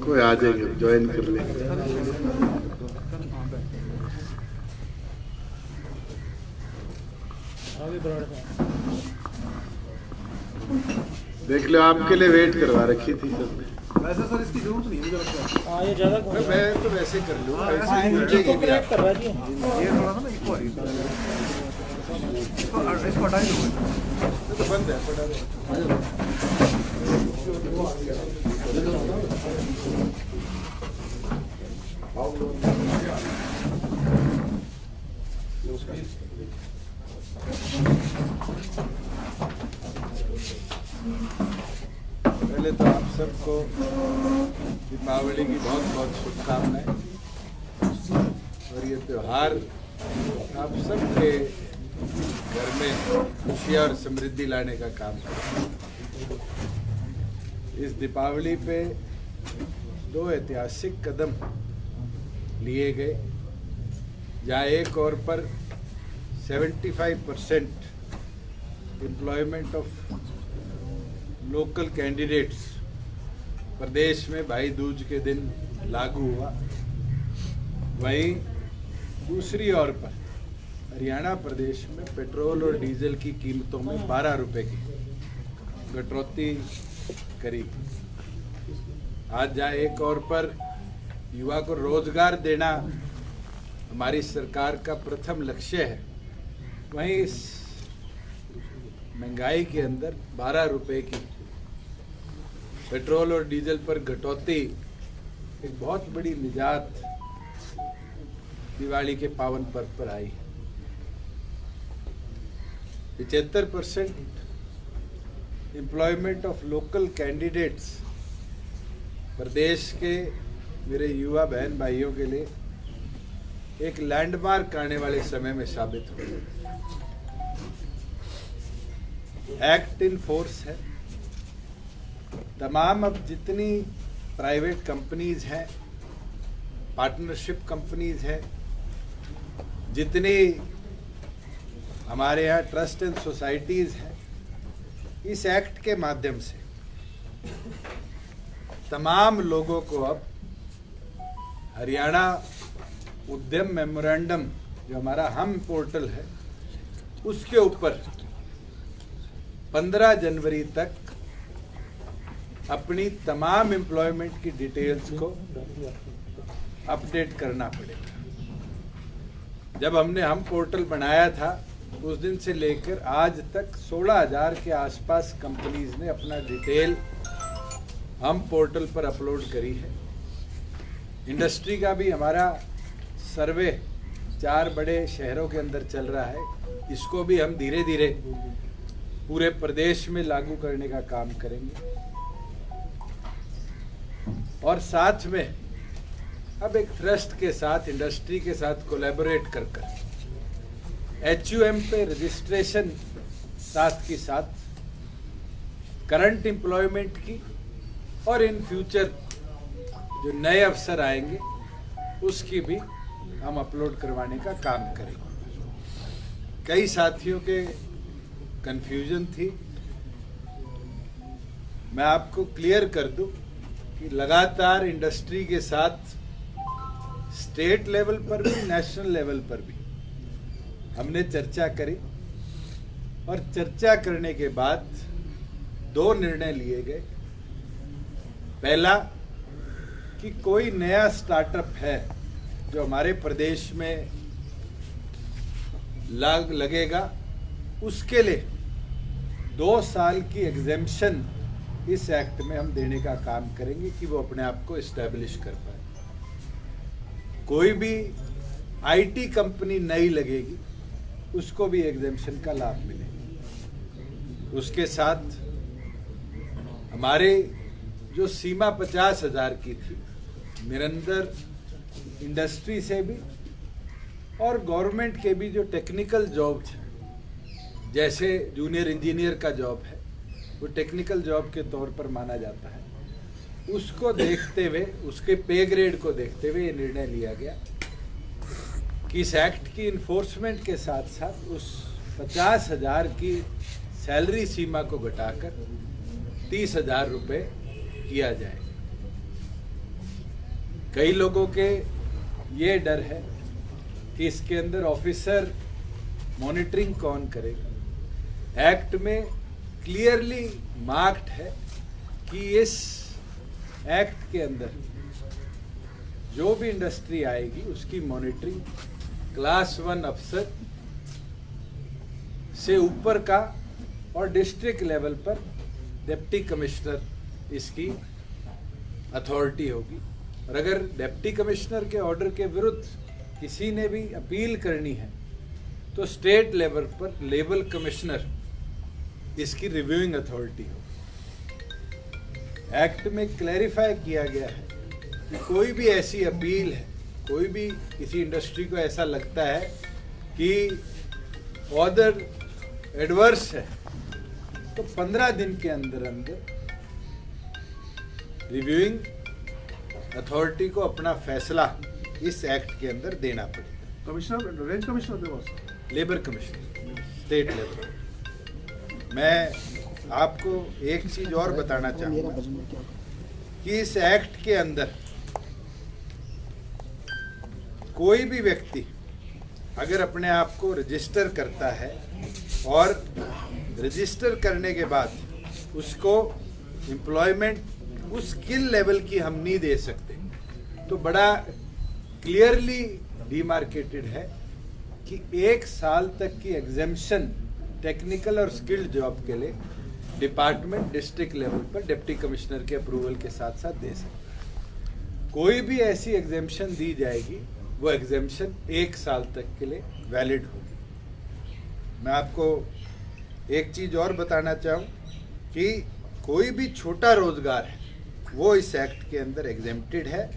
कोई आ जाएंगे, ज्वाइन कर लेंगे। देख लो, आपके लिए वेट करवा रखी थी सर ने। वैसे सर इसकी जरूरत नहीं मुझे लगता है। हाँ ये ज़्यादा मैं तो वैसे कर लूँ, इसको क्रैक कर रहा है जी। ये थोड़ा सा ना इको आ रही है। इसको हटा ही दो। तो बंद है। पहले तो आप सबको दीपावली की बहुत बहुत शुभकामनाएं। और ये त्योहार आप सबके घर में खुशियाँ और समृद्धि लाने का काम करे। इस दीपावली पे दो ऐतिहासिक कदम लिए गए, जहाँ एक और पर 75% एम्प्लॉयमेंट ऑफ लोकल कैंडिडेट्स प्रदेश में भाई दूज के दिन लागू हुआ, वहीं दूसरी ओर पर हरियाणा प्रदेश में पेट्रोल और डीजल की कीमतों में 12 रुपए की कटौती करी। आज जहाँ एक और पर युवा को रोजगार देना हमारी सरकार का प्रथम लक्ष्य है, वहीं इस महंगाई के अंदर 12 रुपए की पेट्रोल और डीजल पर कटौती एक बहुत बड़ी निजात दिवाली के पावन पर्व पर आई। 75% एम्प्लॉयमेंट ऑफ लोकल कैंडिडेट्स प्रदेश के मेरे युवा बहन भाइयों के लिए एक लैंडमार्क आने वाले समय में साबित हो। एक्ट इन फोर्स है। तमाम अब जितनी प्राइवेट कंपनीज हैं, पार्टनरशिप कंपनीज हैं, जितनी हमारे यहाँ ट्रस्ट एंड सोसाइटीज हैं, इस एक्ट के माध्यम से तमाम लोगों को अब हरियाणा उद्यम मेमोरेंडम जो हमारा हम पोर्टल है उसके ऊपर 15 जनवरी तक अपनी तमाम एम्प्लॉयमेंट की डिटेल्स को अपडेट करना पड़ेगा। जब हमने हम पोर्टल बनाया था उस दिन से लेकर आज तक 16,000 के आसपास कंपनीज ने अपना डिटेल हम पोर्टल पर अपलोड करी है। इंडस्ट्री का भी हमारा सर्वे 4 बड़े शहरों के अंदर चल रहा है, इसको भी हम धीरे धीरे पूरे प्रदेश में लागू करने का काम करेंगे। और साथ में अब एक ट्रस्ट के साथ, इंडस्ट्री के साथ कोलैबोरेट कर HUM पे रजिस्ट्रेशन साथ की साथ करंट एम्प्लॉयमेंट की और इन फ्यूचर जो नए अवसर आएंगे उसकी भी हम अपलोड करवाने का काम करेंगे। कई साथियों के कंफ्यूजन थी, मैं आपको क्लियर कर दूं कि लगातार इंडस्ट्री के साथ स्टेट लेवल पर भी नेशनल लेवल पर भी हमने चर्चा करी और चर्चा करने के बाद 2 निर्णय लिए गए। पहला कि कोई नया स्टार्टअप है जो हमारे प्रदेश में लगेगा, उसके लिए 2 साल की एग्जेम्पशन इस एक्ट में हम देने का काम करेंगे कि वो अपने आप को एस्टेब्लिश कर पाए। कोई भी IT कंपनी नई लगेगी उसको भी एग्जेम्पशन का लाभ मिलेगा। उसके साथ हमारे जो सीमा 50,000 की थी, निरंतर इंडस्ट्री से भी और गवर्नमेंट के भी जो टेक्निकल जॉब्स हैं, जैसे जूनियर इंजीनियर का जॉब है, वो टेक्निकल जॉब के तौर पर माना जाता है, उसको देखते हुए, उसके पे ग्रेड को देखते हुए ये निर्णय लिया गया कि इस एक्ट की इन्फोर्समेंट के साथ साथ उस 50,000 की सैलरी सीमा को घटाकर 30,000 रुपये किया जाएगा। कई लोगों के ये डर है कि इसके अंदर ऑफिसर मॉनिटरिंग कौन करेगा। एक्ट में क्लियरली मार्क्ड है कि इस एक्ट के अंदर जो भी इंडस्ट्री आएगी उसकी मॉनिटरिंग क्लास 1 अफसर से ऊपर का और डिस्ट्रिक्ट लेवल पर डिप्टी कमिश्नर इसकी अथॉरिटी होगी। और अगर डिप्टी कमिश्नर के ऑर्डर के विरुद्ध किसी ने भी अपील करनी है तो स्टेट लेवल पर लेवल कमिश्नर इसकी रिव्यूइंग अथॉरिटी होगी। एक्ट में क्लैरिफाई किया गया है कि कोई भी ऐसी अपील है, कोई भी किसी इंडस्ट्री को ऐसा लगता है कि ऑर्डर एडवर्स है, तो 15 दिन के अंदर अंदर रिव्यूइंग अथॉरिटी को अपना फैसला इस एक्ट के अंदर देना पड़ेगा। कमिश्नर, रेंज कमिश्नर के पास, लेबर कमिश्नर, स्टेट लेवल। मैं आपको एक चीज और बताना चाहूंगा कि इस एक्ट के अंदर कोई भी व्यक्ति अगर अपने आप को रजिस्टर करता है और रजिस्टर करने के बाद उसको एम्प्लॉयमेंट उस स्किल लेवल की हम नहीं दे सकते, तो बड़ा क्लियरली डिमार्केटेड है कि 1 साल तक की एग्जेम्पशन टेक्निकल और स्किल्ड जॉब के लिए डिपार्टमेंट डिस्ट्रिक्ट लेवल पर डिप्टी कमिश्नर के अप्रूवल के साथ साथ दे सकता है। कोई भी ऐसी एग्जेम्पशन दी जाएगी वो एग्जेम्पशन 1 साल तक के लिए वैलिड होगी। मैं आपको एक चीज और बताना चाहूँ कि कोई भी छोटा रोजगार है वो इस एक्ट के अंदर एग्जेम्प्टेड है।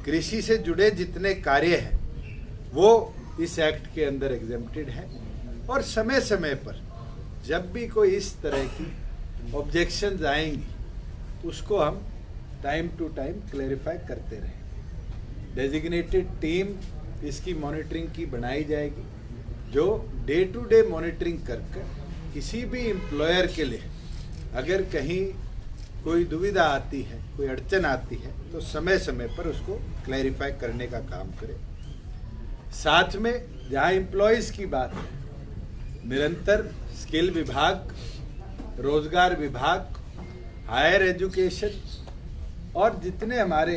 कृषि से जुड़े जितने कार्य हैं वो इस एक्ट के अंदर एग्जेम्प्टेड है। और समय समय पर जब भी कोई इस तरह की ऑब्जेक्शंस आएंगी उसको हम टाइम टू टाइम क्लैरिफाई करते रहें। डेजिग्नेटेड टीम इसकी मॉनिटरिंग की बनाई जाएगी जो डे टू डे मॉनिटरिंग कर किसी भी एम्प्लॉयर के लिए अगर कहीं कोई दुविधा आती है, कोई अड़चन आती है, तो समय समय पर उसको क्लैरिफाई करने का काम करे। साथ में जहाँ एम्प्लॉयज की बात है, निरंतर स्किल विभाग, रोजगार विभाग, हायर एजुकेशन और जितने हमारे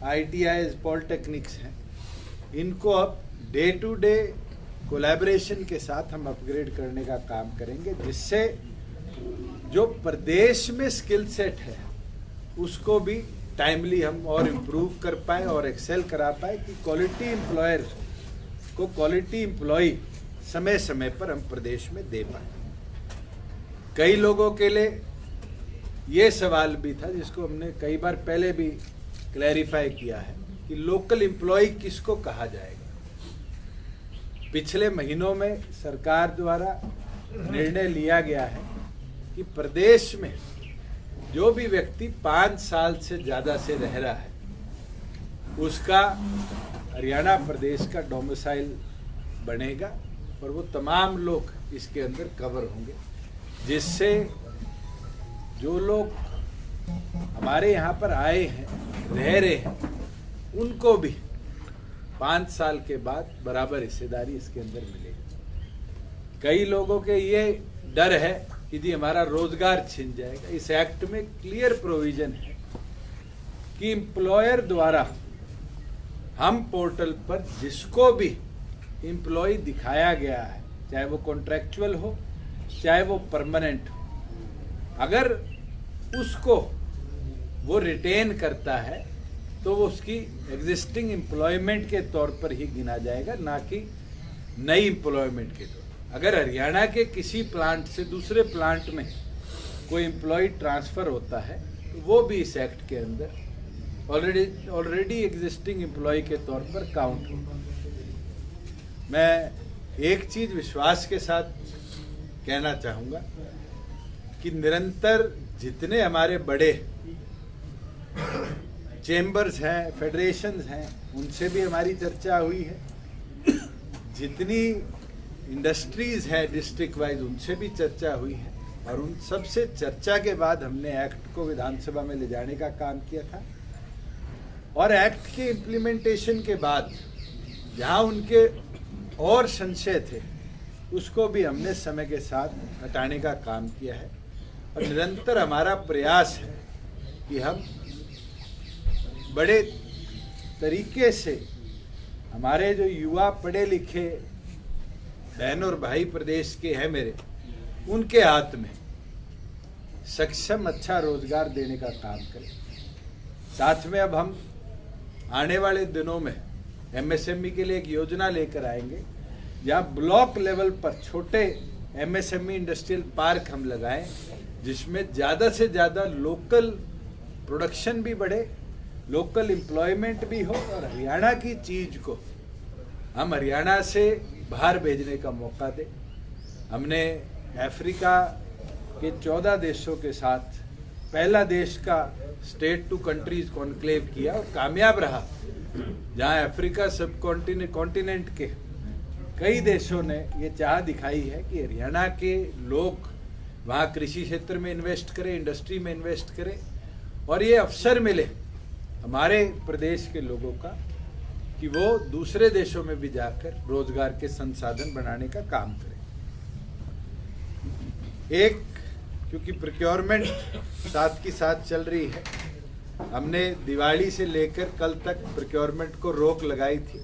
ITIs, पॉलिटेक्निक्स हैं, इनको अब डे टू डे कोलैबोरेशन के साथ हम अपग्रेड करने का काम करेंगे, जिससे जो प्रदेश में स्किल सेट है उसको भी टाइमली हम और इम्प्रूव कर पाए और एक्सेल करा पाए कि क्वालिटी एम्प्लॉयर को क्वालिटी एम्प्लॉय समय समय पर हम प्रदेश में दे पाए। कई लोगों के लिए ये सवाल भी था जिसको हमने कई बार पहले भी क्लैरिफाई किया है कि लोकल एम्प्लॉय किसको कहा जाएगा। पिछले महीनों में सरकार द्वारा निर्णय लिया गया है कि प्रदेश में जो भी व्यक्ति 5 साल से ज्यादा से रह रहा है उसका हरियाणा प्रदेश का डोमिसाइल बनेगा और वो तमाम लोग इसके अंदर कवर होंगे, जिससे जो लोग हमारे यहाँ पर आए हैं, रह रहे हैं, उनको भी 5 साल के बाद बराबर हिस्सेदारी इसके अंदर मिलेगी। कई लोगों के ये डर है कि जी हमारा रोजगार छिन जाएगा। इस एक्ट में क्लियर प्रोविजन है कि एम्प्लॉयर द्वारा हम पोर्टल पर जिसको भी एम्प्लॉय दिखाया गया है, चाहे वो कॉन्ट्रैक्चुअल हो चाहे वो परमानेंट हो, अगर उसको वो रिटेन करता है तो वो उसकी एग्जिस्टिंग एम्प्लॉयमेंट के तौर पर ही गिना जाएगा, ना कि नई एम्प्लॉयमेंट के तौर। अगर हरियाणा के किसी प्लांट से दूसरे प्लांट में कोई एम्प्लॉय ट्रांसफर होता है तो वो भी इस एक्ट के अंदर ऑलरेडी एग्जिस्टिंग एम्प्लॉय के तौर पर काउंट होगा। मैं एक चीज विश्वास के साथ कहना चाहूंगा कि निरंतर जितने हमारे बड़े चेंबर्स हैं, फेडरेशंस हैं, उनसे भी हमारी चर्चा हुई है। जितनी इंडस्ट्रीज है डिस्ट्रिक्ट वाइज उनसे भी चर्चा हुई है। और उन सब से चर्चा के बाद हमने एक्ट को विधानसभा में ले जाने का काम किया था और एक्ट के इम्प्लीमेंटेशन के बाद जहां उनके और संशय थे उसको भी हमने समय के साथ हटाने का काम किया है और निरंतर हमारा प्रयास है कि हम बड़े तरीके से हमारे जो युवा पढ़े लिखे बहन और भाई प्रदेश के हैं मेरे, उनके हाथ में सक्षम अच्छा रोजगार देने का काम करें। साथ में अब हम आने वाले दिनों में एमएसएमई के लिए एक योजना लेकर आएंगे जहां ब्लॉक लेवल पर छोटे एमएसएमई इंडस्ट्रियल पार्क हम लगाएं, जिसमें ज़्यादा से ज़्यादा लोकल प्रोडक्शन भी बढ़े, लोकल एम्प्लॉयमेंट भी हो और हरियाणा की चीज को हम हरियाणा से बाहर भेजने का मौका दें। हमने अफ्रीका के 14 देशों के साथ पहला देश का स्टेट टू कंट्रीज कॉन्क्लेव किया और कामयाब रहा, जहां अफ्रीका सब कॉन्टिनेंट के कई देशों ने ये चाह दिखाई है कि हरियाणा के लोग वहाँ कृषि क्षेत्र में इन्वेस्ट करें, इंडस्ट्री में इन्वेस्ट करें और ये अवसर मिले हमारे प्रदेश के लोगों का कि वो दूसरे देशों में भी जाकर रोजगार के संसाधन बनाने का काम करें। एक, क्योंकि प्रोक्योरमेंट साथ की साथ चल रही है, हमने दिवाली से लेकर कल तक प्रोक्योरमेंट को रोक लगाई थी।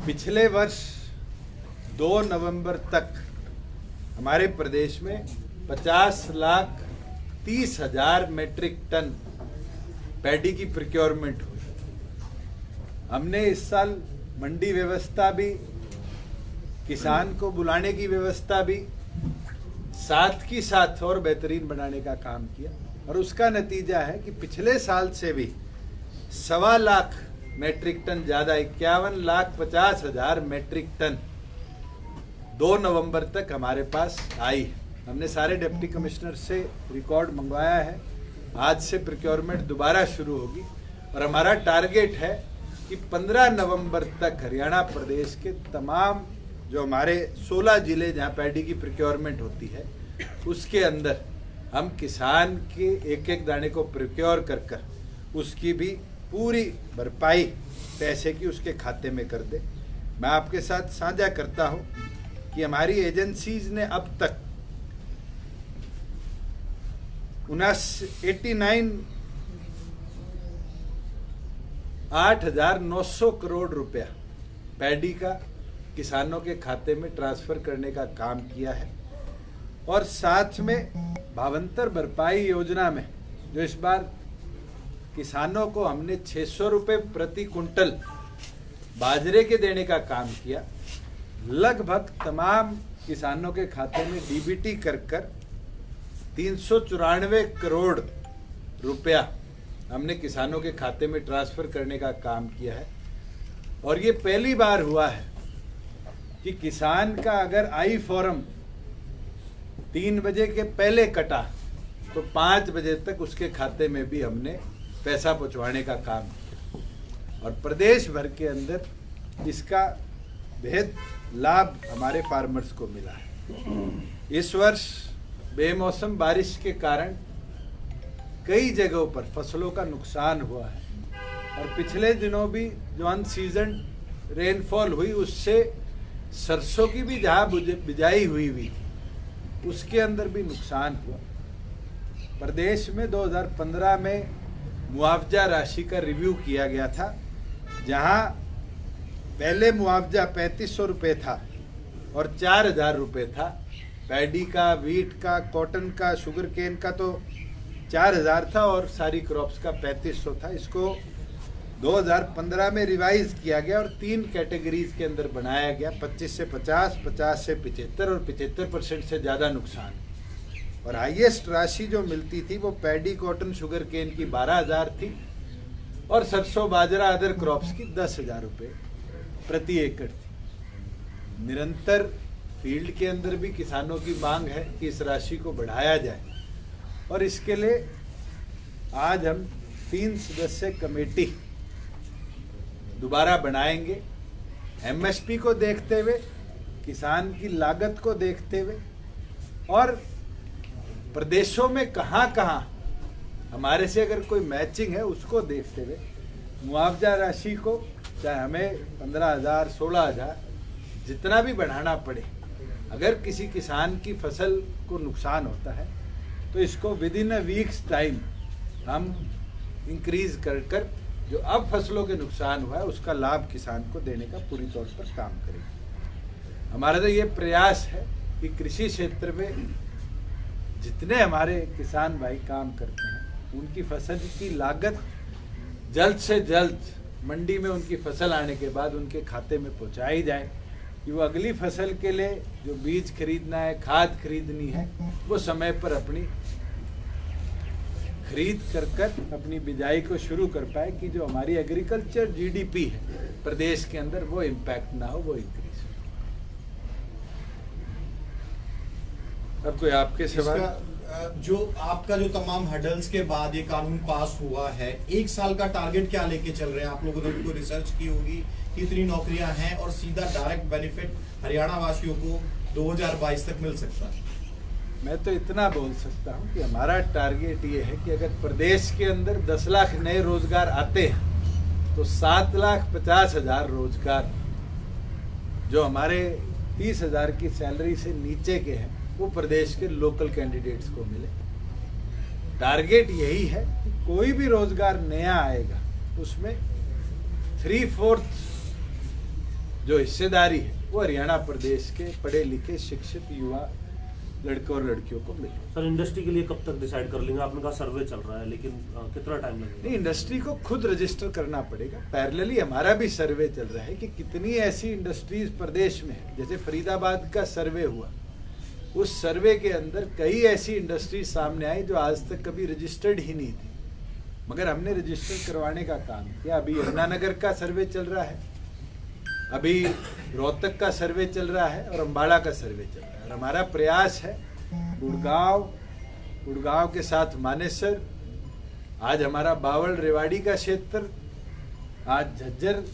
पिछले वर्ष 2 नवंबर तक हमारे प्रदेश में 50,30,000 मेट्रिक टन पैडी की प्रोक्योरमेंट हुई। हमने इस साल मंडी व्यवस्था भी, किसान को बुलाने की व्यवस्था भी साथ की साथ और बेहतरीन बनाने का काम किया और उसका नतीजा है कि पिछले साल से भी 1.25 लाख मेट्रिक टन ज्यादा 51,50,000 मेट्रिक टन 2 नवंबर तक हमारे पास आई है। हमने सारे डिप्टी कमिश्नर से रिकॉर्ड मंगवाया है। आज से प्रोक्योरमेंट दोबारा शुरू होगी और हमारा टारगेट है कि 15 नवंबर तक हरियाणा प्रदेश के तमाम जो हमारे 16 जिले जहां पैडी की प्रोक्योरमेंट होती है उसके अंदर हम किसान के एक एक दाने को प्रोक्योर कर उसकी भी पूरी भरपाई पैसे की उसके खाते में कर दे। मैं आपके साथ साझा करता हूं कि हमारी एजेंसीज ने अब तक 8,900 करोड़ रुपया पैडी का किसानों के खाते में ट्रांसफर करने का काम किया है और साथ में भावांतर भरपाई योजना में जो इस बार किसानों को हमने 600 रुपए प्रति कुंटल बाजरे के देने का काम किया। लगभग तमाम किसानों के खाते में डीबीटी कर 394 करोड़ रुपया हमने किसानों के खाते में ट्रांसफर करने का काम किया है और ये पहली बार हुआ है कि किसान का अगर आई फॉर्म 3 बजे के पहले कटा तो 5 बजे तक उसके खाते में भी हमने पैसा पहुंचवाने का काम किया और प्रदेश भर के अंदर इसका बेहद लाभ हमारे फार्मर्स को मिला है। इस वर्ष बेमौसम बारिश के कारण कई जगहों पर फसलों का नुकसान हुआ है और पिछले दिनों भी जो अन सीजन रेनफॉल हुई उससे सरसों की भी जहां बिजाई हुई उसके अंदर भी नुकसान हुआ। प्रदेश में 2015 में मुआवजा राशि का रिव्यू किया गया था, जहां पहले मुआवजा 3500 रुपये था और 4,000 रुपये था। पैडी का, वीट का, कॉटन का, शुगर केन का तो 4,000 था और सारी क्रॉप्स का 3500 था। इसको 2015 में रिवाइज किया गया और 3 कैटेगरीज के अंदर बनाया गया, 25 से 50, 50 से 75 और 75% से ज़्यादा नुकसान। और हाईएस्ट राशि जो मिलती थी वो पैडी, कॉटन, शुगर केन की 12,000 थी और सरसों, बाजरा, अदर क्रॉप्स की 10,000 रुपये प्रति एकड़ थी। निरंतर फील्ड के अंदर भी किसानों की मांग है कि इस राशि को बढ़ाया जाए और इसके लिए आज हम 3 सदस्यीय कमेटी दोबारा बनाएंगे। एमएसपी को देखते हुए, किसान की लागत को देखते हुए और प्रदेशों में कहाँ कहाँ हमारे से अगर कोई मैचिंग है उसको देखते हुए मुआवजा राशि को चाहे हमें 15,000 16,000 जितना भी बढ़ाना पड़े, अगर किसी किसान की फसल को नुकसान होता है तो इसको with in a weeks time हम इंक्रीज कर जो अब फसलों के नुकसान हुआ है उसका लाभ किसान को देने का पूरी तौर पर काम करेंगे। हमारा तो ये प्रयास है कि कृषि क्षेत्र में जितने हमारे किसान भाई काम करते हैं उनकी फसल की लागत जल्द से जल्द मंडी में उनकी फसल आने के बाद उनके खाते में पहुंचाई जाए कि वो अगली फसल के लिए जो बीज खरीदना है, खाद खरीदनी है, वो समय पर अपनी खरीद कर अपनी बिजाई को शुरू कर पाए कि जो हमारी एग्रीकल्चर जीडीपी है प्रदेश के अंदर वो इम्पैक्ट ना हो, वो इंक्रीज हो। अब कोई आपके सवाल? जो आपका जो तमाम हडल्स के बाद ये कानून पास हुआ है, 1 साल का टारगेट क्या लेके चल रहे हैं? आप लोगों ने भी कोई रिसर्च की होगी, कितनी नौकरियां हैं और सीधा डायरेक्ट बेनिफिट हरियाणा वासियों को 2022 तक मिल सकता है? मैं तो इतना बोल सकता हूं कि हमारा टारगेट ये है कि अगर प्रदेश के अंदर 10 लाख नए रोजगार आते हैं तो 7,50,000 रोजगार जो हमारे 30,000 की सैलरी से नीचे के हैं वो प्रदेश के लोकल कैंडिडेट्स को मिले। टारगेट यही है कि कोई भी रोजगार नया आएगा उसमें 3/4 जो हिस्सेदारी है वो हरियाणा प्रदेश के पढ़े लिखे शिक्षित युवा लड़के और लड़कियों को मिले। सर इंडस्ट्री के लिए कब तक डिसाइड कर लेंगे? आपने कहा सर्वे चल रहा है, लेकिन कितना टाइम लगेगा? नहीं, इंडस्ट्री को खुद रजिस्टर करना पड़ेगा। पैरेलली हमारा भी सर्वे चल रहा है कि कितनी ऐसी इंडस्ट्रीज प्रदेश में है। जैसे फरीदाबाद का सर्वे हुआ, उस सर्वे के अंदर कई ऐसी इंडस्ट्रीज सामने आई जो आज तक कभी रजिस्टर्ड ही नहीं थी, मगर हमने रजिस्टर करवाने का काम किया। अभी यमुनानगर का सर्वे चल रहा है, अभी रोहतक का सर्वे चल रहा है और अम्बाड़ा का सर्वे चल रहा है। और हमारा प्रयास है गुड़गांव के साथ मानेसर, आज हमारा बावल रेवाड़ी का क्षेत्र, आज झज्जर,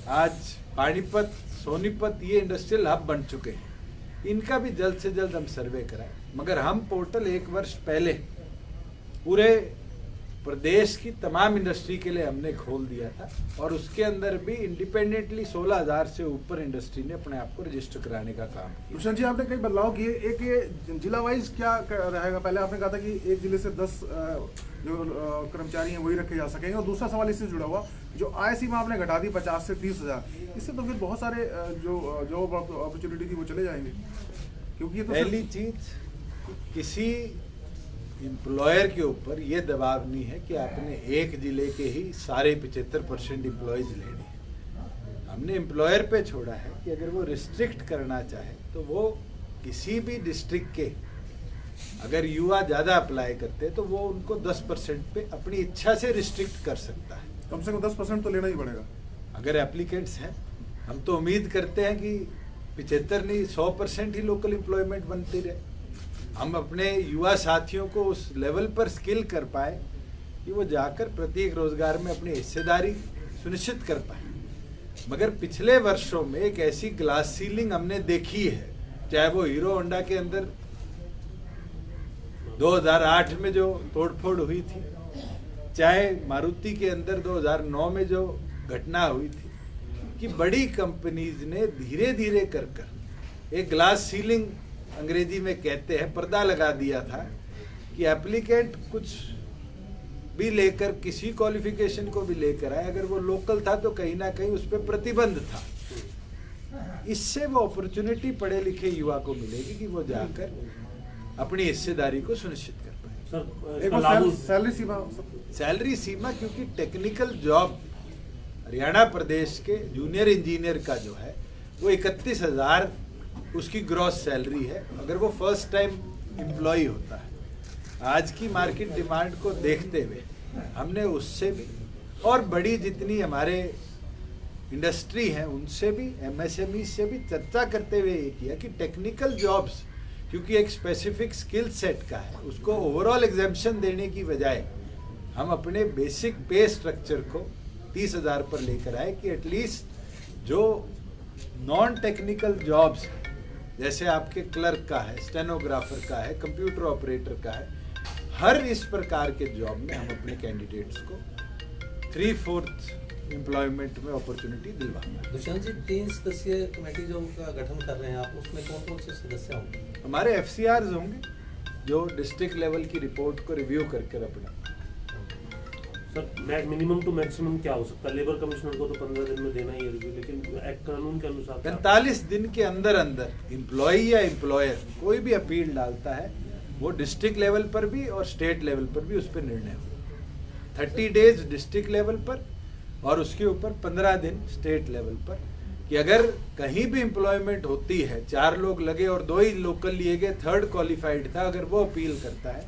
आज पानीपत, सोनीपत, ये इंडस्ट्रियल हब बन चुके हैं। इनका भी जल्द से जल्द हम सर्वे कराएं। मगर हम पोर्टल 1 वर्ष पहले पूरे प्रदेश की तमाम इंडस्ट्री के लिए हमने खोल दिया था और उसके अंदर भी इंडिपेंडेंटली 16,000 से ऊपर इंडस्ट्री ने अपने आप को रजिस्टर कराने का काम किया। भूषण जी, आपने कई बदलाव किए। एक ये जिला वाइज क्या रहेगा? पहले आपने कहा था कि एक जिले से 10 जो कर्मचारी हैं वही रखे जा सकेंगे, और दूसरा सवाल इससे जुड़ा हुआ, जो आय सीमा आपने घटा दी 50 से 30,000, इससे तो फिर बहुत सारे जो जॉब अपॉर्चुनिटी थी वो चले जाएंगे, क्योंकि ये तो पहली चीज किसी एम्प्लॉयर के ऊपर ये दबाव नहीं है कि आपने एक जिले के ही सारे 75% एम्प्लॉयज लेने हैं। हमने एम्प्लॉयर पे छोड़ा है कि अगर वो रिस्ट्रिक्ट करना चाहे तो वो किसी भी डिस्ट्रिक्ट के अगर युवा ज्यादा अप्लाई करते हैं तो वो उनको 10% पे अपनी इच्छा से रिस्ट्रिक्ट कर सकता है। कम से कम 10% तो लेना ही पड़ेगा अगर एप्लीकेंट्स हैं। हम तो उम्मीद करते हैं कि 75 नहीं 100% ही लोकल एम्प्लॉयमेंट बनती रहे। हम अपने युवा साथियों को उस लेवल पर स्किल कर पाए कि वो जाकर प्रत्येक रोजगार में अपनी हिस्सेदारी सुनिश्चित कर पाए। मगर पिछले वर्षों में एक ऐसी ग्लास सीलिंग हमने देखी है, चाहे वो हीरो होंडा के अंदर 2008 में जो तोड़फोड़ हुई थी, चाहे मारुति के अंदर 2009 में जो घटना हुई थी, कि बड़ी कंपनीज ने धीरे धीरे कर एक ग्लास सीलिंग अंग्रेजी में कहते हैं, पर्दा लगा दिया था कि एप्लीकेंट कुछ भी लेकर किसी क्वालिफिकेशन को भी लेकर आए, अगर वो लोकल था तो कहीं ना कहीं उस पर प्रतिबंध था। इससे वो अपॉर्चुनिटी पढ़े लिखे युवा को मिलेगी कि वो जाकर अपनी हिस्सेदारी को सुनिश्चित कर पाए। सर एक लागू सैलरी सीमा क्योंकि टेक्निकल जॉब हरियाणा प्रदेश के जूनियर इंजीनियर का जो है वो 31,000 उसकी ग्रॉस सैलरी है अगर वो फर्स्ट टाइम एम्प्लॉय होता है। आज की मार्केट डिमांड को देखते हुए हमने उससे भी और बड़ी जितनी हमारे इंडस्ट्री है उनसे भी, एमएसएमई से भी चर्चा करते हुए ये किया कि टेक्निकल जॉब्स क्योंकि एक स्पेसिफिक स्किल सेट का है, उसको ओवरऑल एग्जेम्पशन देने की बजाय हम अपने बेसिक पे स्ट्रक्चर को 30,000 पर लेकर आए कि एटलीस्ट जो नॉन टेक्निकल जॉब्स जैसे आपके क्लर्क का है, स्टेनोग्राफर का है, कंप्यूटर ऑपरेटर का है, हर इस प्रकार के जॉब में हम अपने कैंडिडेट्स को 3/4 एम्प्लॉयमेंट में अपॉर्चुनिटी दिलवाना। दुष्यंत जी, 3 सदस्यीय कमेटी जो का गठन कर रहे हैं आप, उसमें कौन कौन से सदस्य होंगे? हमारे FCRs होंगे जो डिस्ट्रिक्ट लेवल की रिपोर्ट को रिव्यू करके अपना। सर, मिनिमम टू मैक्सिमम क्या हो सकता है? लेबर कमिश्नर को तो 15 दिन में देना ही है रिव्यू, लेकिन एक्ट कानून के अनुसार 45 दिन के अंदर अंदर एम्प्लॉई या एम्प्लॉयर कोई भी अपील डालता है, वो डिस्ट्रिक्ट लेवल पर भी और स्टेट लेवल पर भी उस पर निर्णय हो। 30 डेज डिस्ट्रिक्ट लेवल पर और उसके ऊपर 15 दिन स्टेट लेवल पर, कि अगर कहीं भी एम्प्लॉयमेंट होती है, 4 लोग लगे और 2 ही लोकल लिए गए, 3rd क्वालिफाइड था, अगर वो अपील करता है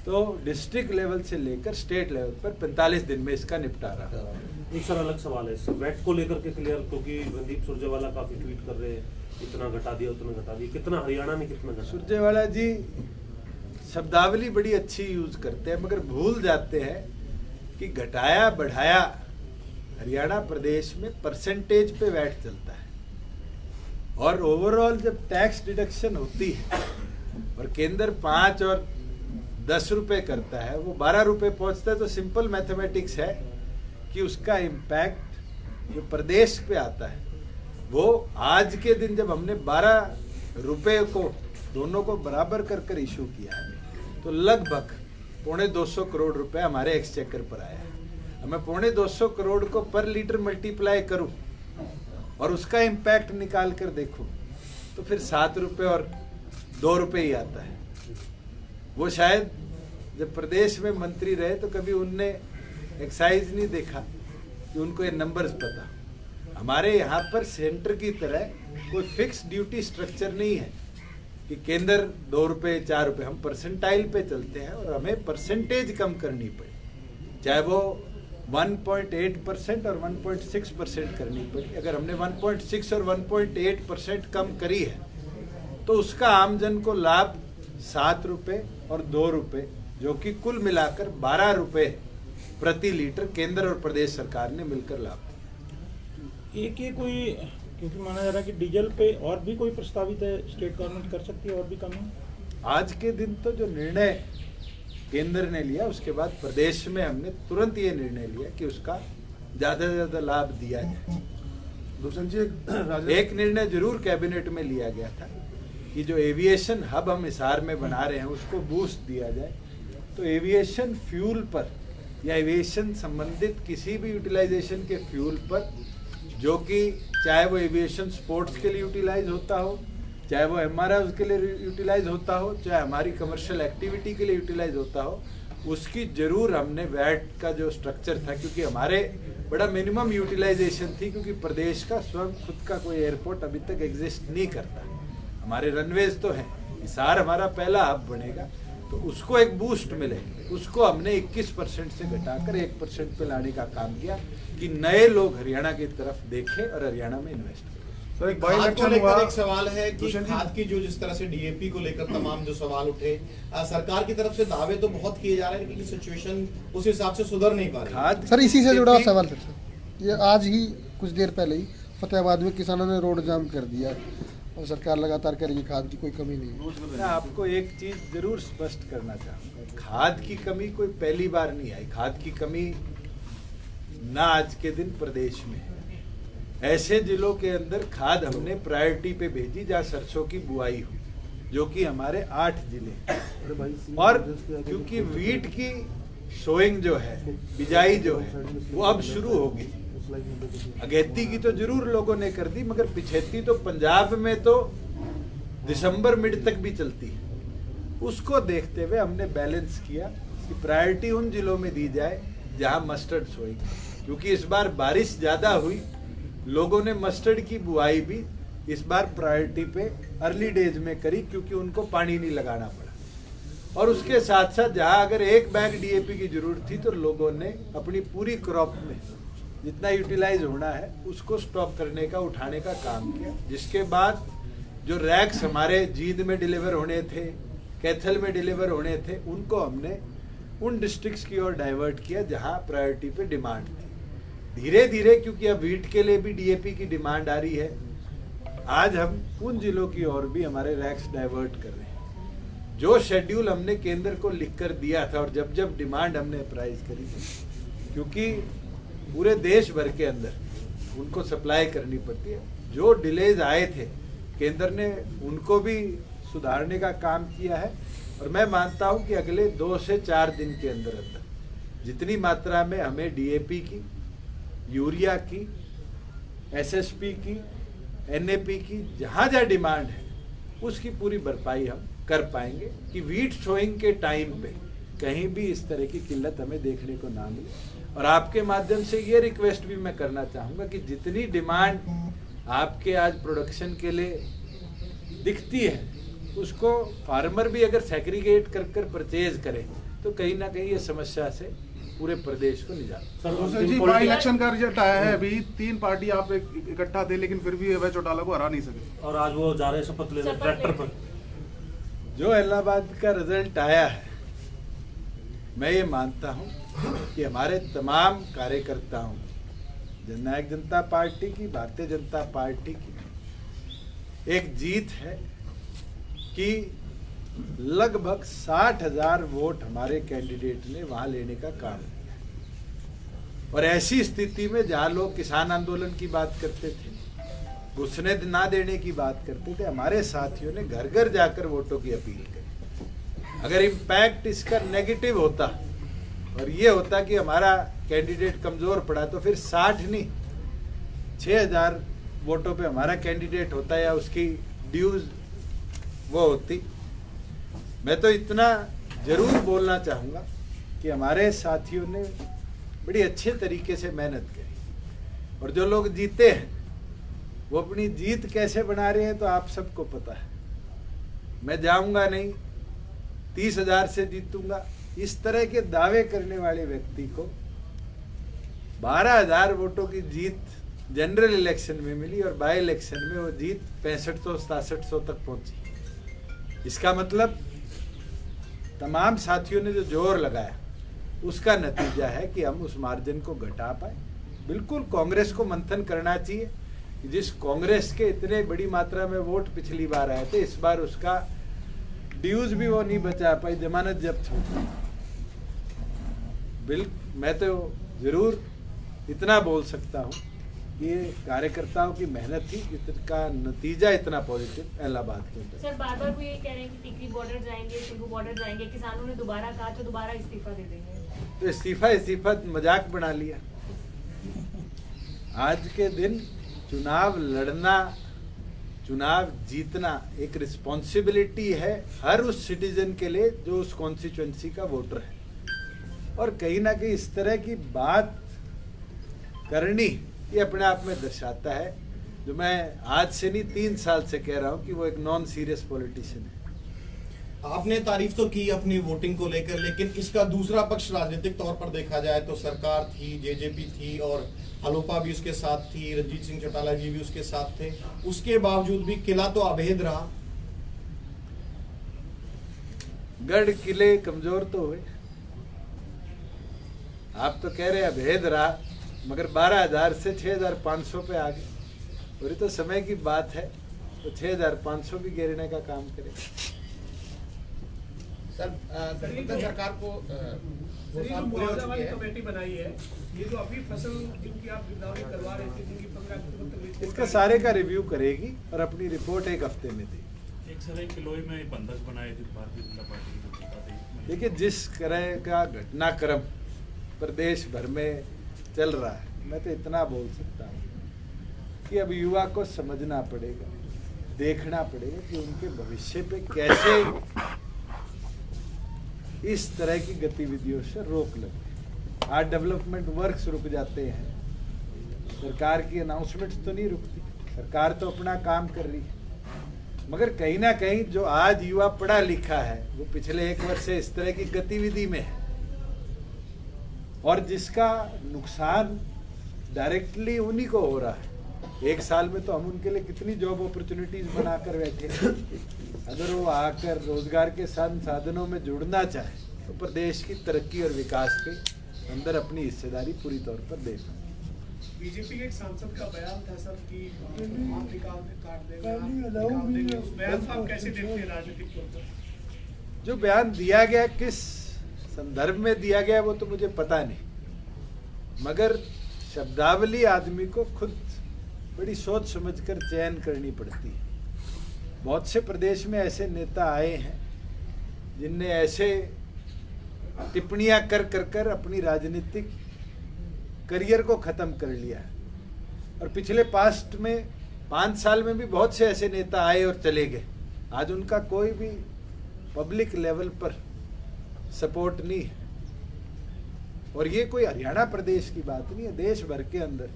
तो डिस्ट्रिक्ट लेवल से लेकर स्टेट लेवल पर 45 दिन में इसका निपटारा। एक सर अलग सवाल है सर, वैट को लेकर के क्लियर, क्योंकि रणदीप सुरजेवाला काफी ट्वीट कर रहे हैं, इतना घटा दिया उतना घटा दिया, कितना हरियाणा ने कितना घटा? सुरजेवाला जी शब्दावली बड़ी अच्छी यूज करते हैं, मगर भूल जाते हैं कि घटाया बढ़ाया हरियाणा प्रदेश में परसेंटेज पे वैट चलता है, और ओवरऑल जब टैक्स डिडक्शन होती है और केंद्र 5 और 10 रुपए करता है, वो 12 रुपए पहुंचता है, तो सिंपल मैथमेटिक्स है कि उसका इम्पैक्ट जो प्रदेश पे आता है, वो आज के दिन जब हमने 12 रुपए को दोनों को बराबर कर कर इशू किया है, तो लगभग 250 करोड़ रुपए हमारे एक्सचेकर पर आया है। मैं 250 करोड़ को पर लीटर मल्टीप्लाई करूं और उसका इम्पैक्ट निकाल कर देखूं, तो फिर 7 रुपए और 2 रुपए ही आता है। वो शायद जब प्रदेश में मंत्री रहे तो कभी उनने एक्साइज नहीं देखा कि उनको ये नंबर्स पता। हमारे यहाँ पर सेंटर की तरह कोई फिक्स ड्यूटी स्ट्रक्चर नहीं है कि केंद्र 2 रुपए 4 रुपए, हम परसेंटाइल पे चलते हैं और हमें परसेंटेज कम करनी पड़ी, चाहे वो 1.8% और 1.6% करनी पड़ी। अगर हमने 1.6 और 1.8% कम करी है तो उसका आमजन को लाभ 7 रुपए और 2 रुपए, जो कि कुल मिलाकर 12 रुपए प्रति लीटर केंद्र और प्रदेश सरकार ने मिलकर लाभ दिया। एक ये कोई, क्योंकि माना जा रहा है कि डीजल पे और भी कोई प्रस्तावित है, स्टेट गवर्नमेंट कर सकती है और भी कमी? आज के दिन तो जो निर्णय केंद्र ने लिया, उसके बाद प्रदेश में हमने तुरंत ये निर्णय लिया कि उसका ज्यादा से ज्यादा लाभ दिया जाए। दुष्यंत जी, एक निर्णय जरूर कैबिनेट में लिया गया था कि जो एविएशन हब हम हिसार में बना रहे हैं उसको बूस्ट दिया जाए, तो एविएशन फ्यूल पर या एविएशन संबंधित किसी भी यूटिलाइजेशन के फ्यूल पर, जो कि चाहे वो एविएशन स्पोर्ट्स के लिए यूटिलाइज होता हो, चाहे वो MRI के लिए यूटिलाइज होता हो, चाहे हमारी कमर्शियल एक्टिविटी के लिए यूटिलाइज होता हो, उसकी जरूर हमने वैट का जो स्ट्रक्चर था, क्योंकि हमारे बड़ा मिनिमम यूटिलाइजेशन थी, क्योंकि प्रदेश का स्वयं खुद का कोई एयरपोर्ट अभी तक एग्जिस्ट नहीं करता। हमारे रनवेज तो हैं, हिसार हमारा पहला हब बनेगा, तो उसको एक बूस्ट मिले, उसको हमने 21% से घटाकर 1% पे लाने का काम किया कि नए लोग हरियाणा की तरफ देखें और हरियाणा में इन्वेस्ट करें। सर, एक खाद को बाई-इलेक्शन लेकर हुआ, एक सवाल है कि दुष्यंत जी, खाद की जो जिस तरह से DAP को लेकर तमाम जो सवाल उठे, सरकार की तरफ से दावे तो बहुत किए जा रहे हैं, लेकिन सिचुएशन उस हिसाब से सुधर नहीं पा रही। खाद सर, इसी से जुड़ा सवाल सर, ये आज ही कुछ देर पहले ही फतेहाबाद में किसानों ने रोड जाम कर दिया और सरकार लगातार कह रही है खाद की कोई कमी नहीं है। मैं आपको एक चीज जरूर स्पष्ट करना चाहूंगा, खाद की कमी कोई पहली बार नहीं आई। खाद की कमी ना आज के दिन प्रदेश में है। ऐसे जिलों के अंदर खाद हमने प्रायोरिटी पे भेजी जहाँ सरसों की बुआई हो, जो कि हमारे 8 जिले हैं। और क्योंकि वीट की सोइंग जो है, बिजाई जो है, वो अब शुरू होगी। अगेती की तो जरूर लोगों ने कर दी, मगर पिछेती तो पंजाब में तो दिसंबर मिड तक भी चलती है। उसको देखते हुए हमने बैलेंस किया कि प्रायोरिटी उन जिलों में दी जाए जहां मस्टर्ड सोइंग, क्योंकि इस बार बारिश ज्यादा हुई, लोगों ने मस्टर्ड की बुआई भी इस बार प्रायोरिटी पे अर्ली डेज में करी, क्योंकि उनको पानी नहीं लगाना पड़ा। और उसके साथ साथ जहां अगर 1 बैग DAP की जरूरत थी, तो लोगों ने अपनी पूरी क्रॉप में जितना यूटिलाइज होना है उसको स्टॉप करने का, उठाने का काम किया। जिसके बाद जो रैक्स हमारे जींद में डिलीवर होने थे, कैथल में डिलीवर होने थे, उनको हमने उन डिस्ट्रिक्ट्स की ओर डाइवर्ट किया जहां प्रायोरिटी पे डिमांड थी। धीरे धीरे, क्योंकि अब वीट के लिए भी DAP की डिमांड आ रही है, आज हम उन जिलों की ओर भी हमारे रैक्स डाइवर्ट कर रहे हैं। जो शेड्यूल हमने केंद्र को लिखकर दिया था और जब जब डिमांड हमने अप्राइज करी थी, क्योंकि पूरे देश भर के अंदर उनको सप्लाई करनी पड़ती है, जो डिलेज आए थे केंद्र ने उनको भी सुधारने का काम किया है। और मैं मानता हूं कि अगले 2 से 4 दिन के अंदर अंदर जितनी मात्रा में हमें डीएपी की, यूरिया की, एसएसपी की, एनएपी की, जहां जहां डिमांड है उसकी पूरी भरपाई हम कर पाएंगे कि वीट सोइंग के टाइम पे कहीं भी इस तरह की किल्लत हमें देखने को ना मिले। और आपके माध्यम से ये रिक्वेस्ट भी मैं करना चाहूंगा कि जितनी डिमांड आपके आज प्रोडक्शन के लिए दिखती है, उसको फार्मर भी अगर सेग्रीगेट कर परचेज करे तो कहीं ना कहीं ये समस्या से पूरे प्रदेश को निजात। सर जी, बाई इलेक्शन का रिजल्ट आया है अभी, 3 पार्टी आप इकट्ठा थे लेकिन फिर भी अभय चौटाला को हरा नहीं सके। और आज वो जा रहे हैं शपथ लेने ट्रैक्टर पर। जो इलाहाबाद का रिजल्ट आया है, मैं ये मानता हूं कि हमारे तमाम कार्यकर्ताओं, जननायक जनता पार्टी की, भारतीय जनता पार्टी की एक जीत है कि लगभग 60,000 वोट हमारे कैंडिडेट ने वहां लेने का काम किया। और ऐसी स्थिति में जहां लोग किसान आंदोलन की बात करते थे, घुसने ना देने की बात करते थे, हमारे साथियों ने घर घर जाकर वोटों की अपील करी। अगर इम्पैक्ट इसका नेगेटिव होता और ये होता कि हमारा कैंडिडेट कमजोर पड़ा, तो फिर 60 नहीं 6,000 वोटों पे हमारा कैंडिडेट होता या उसकी ड्यूज वो होती। मैं तो इतना जरूर बोलना चाहूंगा कि हमारे साथियों ने बड़ी अच्छे तरीके से मेहनत करी। और जो लोग जीते हैं वो अपनी जीत कैसे बना रहे हैं तो आप सबको पता है। मैं जाऊंगा नहीं, 30,000 से जीतूंगा, इस तरह के दावे करने वाले व्यक्ति को 12,000 वोटों की जीत जनरल इलेक्शन में मिली और बाई इलेक्शन में वो जीत 6500-6700 तक पहुंची। इसका मतलब तमाम साथियों ने जो जोर लगाया उसका नतीजा है कि हम उस मार्जिन को घटा पाए। बिल्कुल कांग्रेस को मंथन करना चाहिए। जिस कांग्रेस के इतने बड़ी मात्रा में वोट पिछली बार आए थे, इस बार उसका ड्यूज भी वो नहीं बचा पाई, जमानत जब्त हो। मैं तो जरूर इतना बोल सकता हूँ, ये कार्यकर्ताओं की मेहनत थी, इसका नतीजा इतना पॉजिटिव इलाहाबाद के अंदर। सर बार-बार वो ये कह रहे हैं कि टिकरी बॉर्डर जाएंगे, सिंघू बॉर्डर जाएंगे, किसानों ने दोबारा कहा तो दोबारा इस्तीफा दे देंगे। तो इस्तीफा मजाक बना लिया। आज के दिन चुनाव लड़ना, चुनाव जीतना एक रिस्पॉन्सिबिलिटी है हर उस सिटीजन के लिए जो उस कॉन्स्टिट्यूएंसी का वोटर है। और कहीं ना कहीं इस तरह की बात करनी ये अपने आप में दर्शाता है, जो मैं आज से नहीं 3 साल से कह रहा हूं कि वो एक नॉन सीरियस पॉलिटिशियन है। आपने तारीफ तो की अपनी वोटिंग को लेकर, लेकिन इसका दूसरा पक्ष राजनीतिक तौर पर देखा जाए तो सरकार थी, जेजेपी थी और हलोपा भी उसके साथ थी, रणजीत सिंह चौटाला जी भी उसके साथ थे। उसके बावजूद भी किला तो अभेद रहा। गढ़ किले कमजोर तो हुए। आप तो कह रहे हैं अभेद रहा, मगर 12,000 से 6,500 पे आ गए। और ये तो समय की बात है, तो 6,500 भी गिरने का काम करे। सर गठबंधन सरकार को कमेटी बनाई है, ये जो अभी फसल जिनकी आप गिरदावरी करवा रहे थे, जिनकी 15 इसका सारे का रिव्यू करेगी और अपनी रिपोर्ट 1 हफ्ते में देगी। एक सर किलोई में बंधक बनाए थे भारतीय जनता पार्टी। देखिए, जिस तरह का घटनाक्रम प्रदेश भर में चल रहा है, मैं तो इतना बोल सकता हूँ कि अब युवा को समझना पड़ेगा, देखना पड़ेगा कि उनके भविष्य पे कैसे इस तरह की गतिविधियों से रोक लगे। आज डेवलपमेंट वर्क्स रुक जाते हैं, सरकार की अनाउंसमेंट्स तो नहीं रुकती, सरकार तो अपना काम कर रही है, मगर कहीं ना कहीं जो आज युवा पढ़ा लिखा है वो पिछले 1 वर्ष से इस तरह की गतिविधि में है, और जिसका नुकसान डायरेक्टली उन्हीं को हो रहा है। 1 साल में तो हम उनके लिए कितनी जॉब अपॉर्चुनिटीज बनाकर बैठे। अगर वो आकर रोजगार के साधनों में जुड़ना चाहे तो प्रदेश की तरक्की और विकास के अंदर अपनी हिस्सेदारी पूरी तौर पर दे सकते। बीजेपी के एक सांसद का बयान था सर कि आप काट देंगे, उस बयान को आप कैसे देखते हैं राजनीतिक तौर पर? जो बयान दिया गया किस संदर्भ में दिया गया वो तो मुझे पता नहीं, मगर शब्दावली आदमी को खुद बड़ी सोच समझकर चयन करनी पड़ती है। बहुत से प्रदेश में ऐसे नेता आए हैं जिनने ऐसे टिप्पणियां कर अपनी राजनीतिक करियर को खत्म कर लिया है। और पिछले पास्ट में 5 साल में भी बहुत से ऐसे नेता आए और चले गए। आज उनका कोई भी पब्लिक लेवल पर सपोर्ट नहीं है। और ये कोई हरियाणा प्रदेश की बात नहीं है, देश भर के अंदर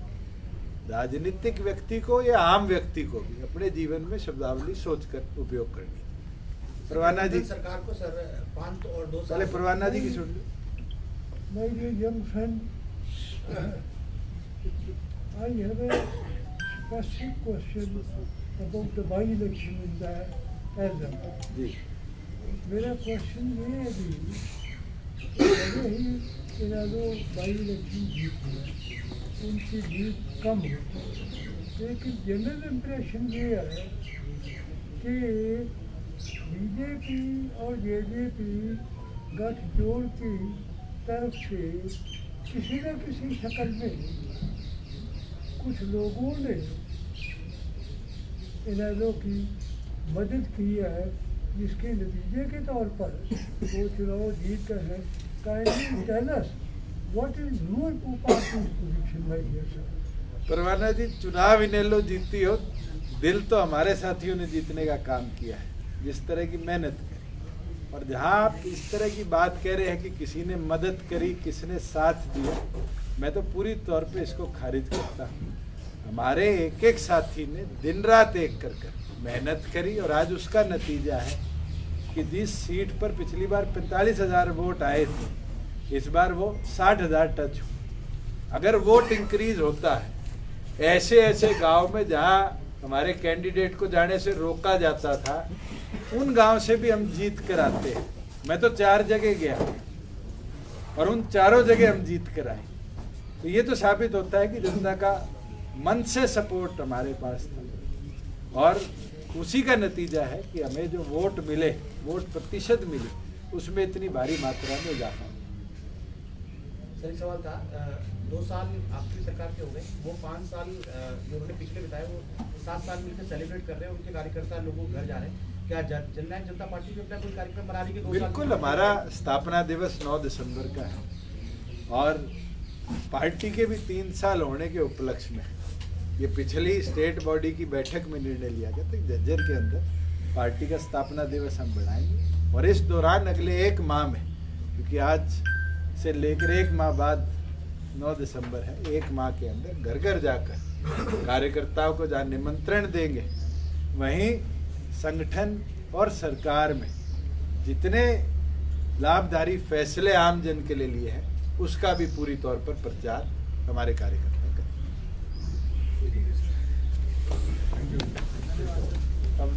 राजनीतिक व्यक्ति को या आम व्यक्ति को भी अपने जीवन में शब्दावली सोचकर उपयोग करनी है। परवाना जी, सरकार को सर 5 और 2 साल पहले परवाना जी की सुन लो। My dear young friend, I have a specific question about the by-election in the Assam. जी, मेरा क्वेश्चन ये है कि भले ही इन्होंने बाई-इलेक्शन जीत लिया, उनकी जीत कम हुई, लेकिन जनरल इम्प्रेशन ये है कि बीजेपी और जेजेपी गठजोड़ की तरफ से किसी न किसी शक्ल में कुछ लोगों ने इन्हों की मदद की है, जिसके नतीजे के तौर पर वो चुनाव जीत कर है। Kindly tell us what is your party's position my dear sir? Parwana ji, चुनाव इनेलो जीती हो, दिल तो हमारे साथियों ने जीतने का काम किया है, जिस तरह की मेहनत करी। और जहां आप इस तरह की बात कह रहे हैं कि किसी ने मदद करी, किसने साथ दिया, मैं तो पूरी तौर पे इसको खारिज करता हूँ। हमारे एक एक साथी ने दिन रात एक कर मेहनत करी और आज उसका नतीजा है कि जिस सीट पर पिछली बार 45,000 वोट आए थे, इस बार वो 60,000 टच हुए। अगर वोट इंक्रीज होता है ऐसे ऐसे गांव में जहां हमारे कैंडिडेट को जाने से रोका जाता था, उन गांव से भी हम जीत कर आते हैं। मैं तो 4 जगह गया और उन चारों जगह हम जीत कर आए। तो ये तो साबित होता है कि जनता का मन से सपोर्ट हमारे पास था और उसी का नतीजा है कि हमें जो वोट मिले, वोट प्रतिशत मिले, उसमें इतनी भारी मात्रा में इजाफा। सही सवाल था। 2 साल आपकी सरकार के हो गए, वो 5 साल जो उन्होंने पिछले बिताए वो 7 साल मिलकर सेलिब्रेट कर रहे हैं। उनके कार्यकर्ता लोगों घर जा रहे हैं। क्या जननायक जनता पार्टी भी अपना कोई कार्यक्रम बना रही है? बिल्कुल, हमारा स्थापना दिवस 9 दिसंबर का है और पार्टी के भी 3 साल होने के उपलक्ष्य में ये पिछली स्टेट बॉडी की बैठक में निर्णय लिया गया था, झज्जर के अंदर पार्टी का स्थापना दिवस हम बढ़ाएंगे। और इस दौरान अगले 1 माह में, क्योंकि आज से लेकर 1 माह बाद 9 दिसंबर है, 1 माह के अंदर घर घर जाकर कार्यकर्ताओं को जहाँ निमंत्रण देंगे, वहीं संगठन और सरकार में जितने लाभकारी फैसले आम जन के लिए लिए हैं, उसका भी पूरी तौर पर प्रचार हमारे कार्यकर्ता करें। अब